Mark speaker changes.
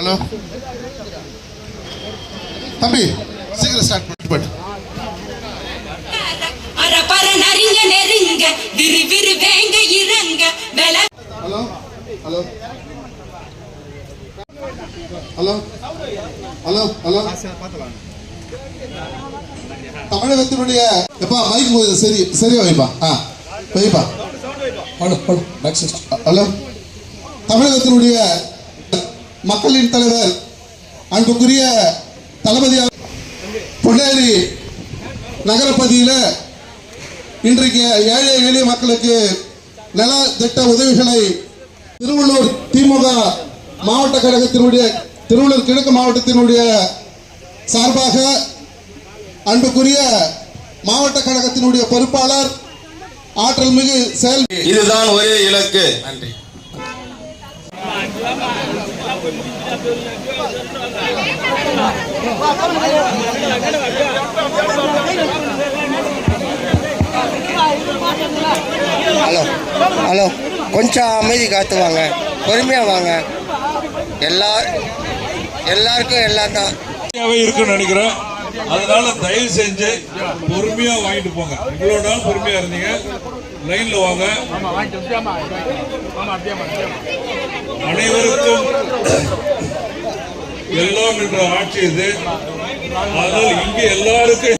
Speaker 1: Hello தம்பி, சீக்கிரம் start பண்ணு. Hello hello hello hello hello தமிழகத்தினுடைய எப்பா மைக் சரி சரியா வைப்பா. வைப்பா. ஹலோ தமிழகத்தினுடைய மக்களின் தலைவர் அன்புக்குரிய தளபதி பொன்னேரி நகரப்பகுதியில் இன்றைக்கு ஏழை எளிய மக்களுக்கு நல திட்ட உதவிகளை திருவள்ளூர் திமுக மாவட்ட கழகத்தினுடைய திருவள்ளூர் கிழக்கு மாவட்டத்தினுடைய சார்பாக அன்புக்குரிய மாவட்ட கழகத்தினுடைய பொறுப்பாளர் ஆற்றல் மிகு செயல்
Speaker 2: இதுதான் ஒரே இலக்கு. நன்றி.
Speaker 3: ஹலோ ஹலோ கொஞ்சம் அமைதி காத்துவாங்க, பொறுமையாக வாங்க. எல்லாருக்கும் எல்லாம் தான்
Speaker 4: இருக்குன்னு நினைக்கிறேன். அதனால தயவு செஞ்சு பொறுமையா வாங்கிட்டு போங்க. இவ்வளவு நாள் பொறுமையா இருந்தீங்க, லைன்ல வாங்க. அனைவருக்கும் எல்லாம் என்ற ஆட்சி இது. அதனால் இங்க எல்லாருக்கும்